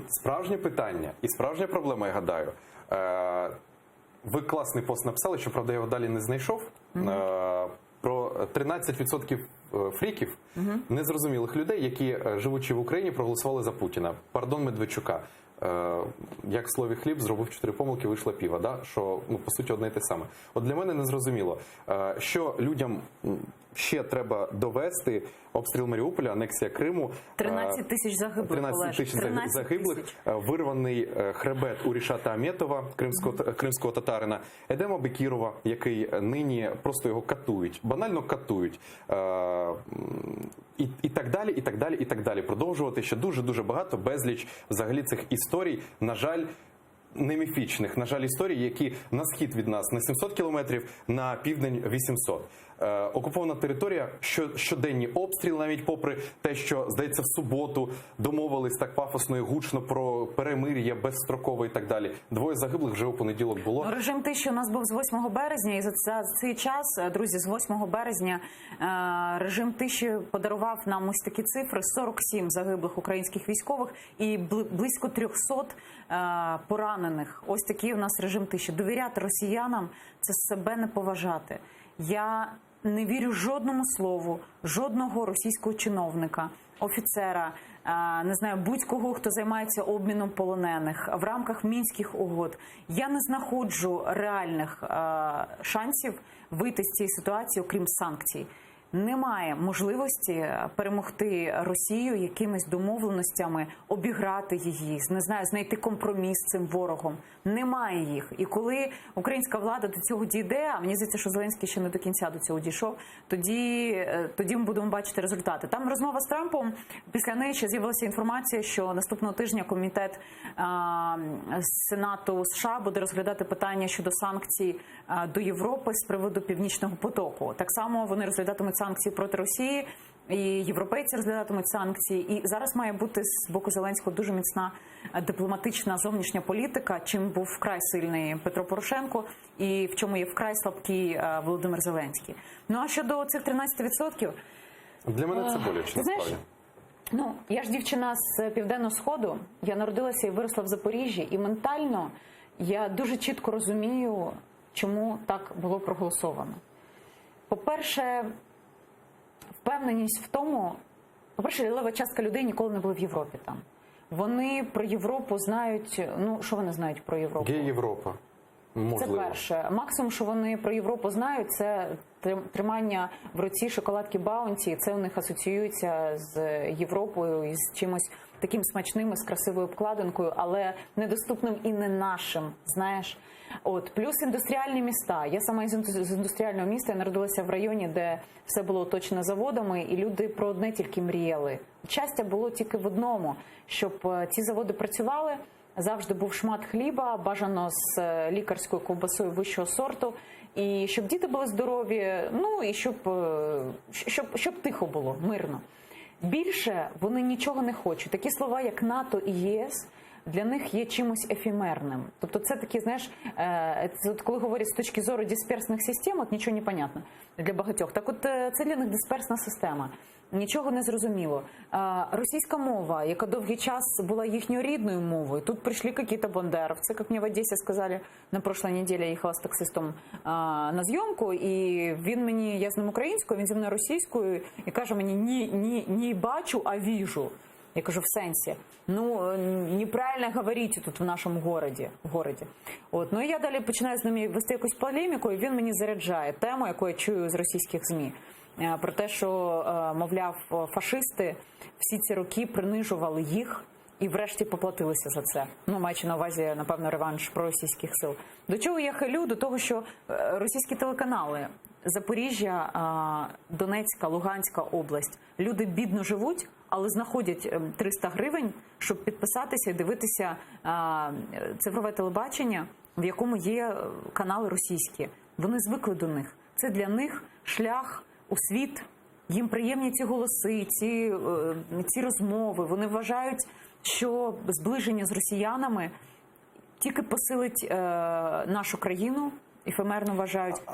Справжнє питання і справжня проблема, я гадаю. Ви класний пост написали, що, правда, я його далі не знайшов. Про 13% фріків, незрозумілих людей, які, живучи в Україні, проголосували за Путіна. Пардон Медведчука. Як в слові хліб, зробив 4 помилки, вийшла піва. Да? Що, по суті, одне й те саме. От для мене незрозуміло, що людям ще треба довести: обстріл Маріуполя, анексія Криму, 13 тисяч загиблих, 13 тисяч загиблих, вирваний хребет у Рішата Аметова, кримського татарина, Едема Бекірова, який нині просто його катують, банально катують. І так далі, і так далі, і так далі. Продовжувати ще дуже-дуже багато, безліч взагалі цих історій, на жаль, не міфічних, на жаль, історій, які на схід від нас на 700 кілометрів, на південь 800. Окупована територія, щоденні обстріли, навіть попри те, що, здається, в суботу домовились так пафосно і гучно про перемир'я безстрокове і так далі. 2 загиблих вже у понеділок було. Режим тиші у нас був з 8 березня, і за цей час, друзі, з 8 березня режим тиші подарував нам ось такі цифри: 47 загиблих українських військових і близько 300 поранених. Ось такий у нас режим тиші. Довіряти росіянам – це себе не поважати. Я не вірю жодному слову, жодного російського чиновника, офіцера, не знаю, будь-кого, хто займається обміном полонених в рамках Мінських угод. Я не знаходжу реальних шансів вийти з цієї ситуації, окрім санкцій. Немає можливості перемогти Росію якимись домовленостями, обіграти її, не знаю, знайти компроміс з цим ворогом. Немає їх. І коли українська влада до цього дійде, а мені здається, що Зеленський ще не до кінця до цього дійшов, тоді ми будемо бачити результати. Там розмова з Трампом, після неї ще з'явилася інформація, що наступного тижня комітет Сенату США буде розглядати питання щодо санкцій до Європи з приводу Північного потоку. Так само вони розглядатимуть санкції проти Росії, і європейці розглядатимуть санкції. І зараз має бути з боку Зеленського дуже міцна дипломатична зовнішня політика, чим був вкрай сильний Петро Порошенко і в чому є вкрай слабкий Володимир Зеленський. Ну а щодо цих 13%... Для мене це боляче, насправді. Ну, я ж дівчина з Південного Сходу, я народилася і виросла в Запоріжжі, і ментально я дуже чітко розумію, чому так було проголосовано. По-перше, впевненість в тому, по-перше, лева частка людей ніколи не були в Європі там. Вони про Європу знають, ну, що вони знають про Європу? Європа. Можливо. Це перше. Максимум, що вони про Європу знають, це тримання в руці шоколадки Баунті. Це у них асоціюється з Європою і з чимось таким смачним, з красивою обкладинкою, але недоступним і не нашим, знаєш. От, плюс індустріальні міста. Я сама з індустріального міста, я народилася в районі, де все було оточено заводами, і люди про одне тільки мріяли. Щастя було тільки в одному, щоб ці заводи працювали, завжди був шмат хліба, бажано з лікарською ковбасою вищого сорту, і щоб діти були здорові, ну і щоб тихо було, мирно. Більше вони нічого не хочуть. Такі слова, як НАТО і ЄС, для них є чимось ефемерним. Тобто це такі, знаєш, коли говорять з точки зору дисперсних систем, от нічого не понятно для багатьох. Так от це для них дисперсна система. Нічого не зрозуміло. Російська мова, яка довгий час була їхньою рідною мовою. Тут прийшли якісь бандеровці, як мені в Одесі сказали, на прошлой неділі я їхала з таксистом на зйомку, і він мені, я з ним українською, він зі мною російською, і каже мені, не бачу, а віжу. Я кажу, в сенсі. Ну, неправильно говорите тут в нашому городі. От. Ну, і я далі починаю з ними вести якусь полеміку, і він мені заряджає тему, яку я чую з російських ЗМІ. Про те, що, мовляв, фашисти всі ці роки принижували їх і врешті поплатилися за це. Ну, маючи на увазі, напевно, реванш проросійських сил. До чого я хилю? До того, що російські телеканали, Запоріжжя, Донецька, Луганська область, люди бідно живуть, але знаходять 300 гривень, щоб підписатися і дивитися цифрове телебачення, в якому є канали російські. Вони звикли до них. Це для них шлях у світ. Їм приємні ці голоси, ці розмови. Вони вважають, що зближення з росіянами тільки посилить нашу країну, ефемерно вважають.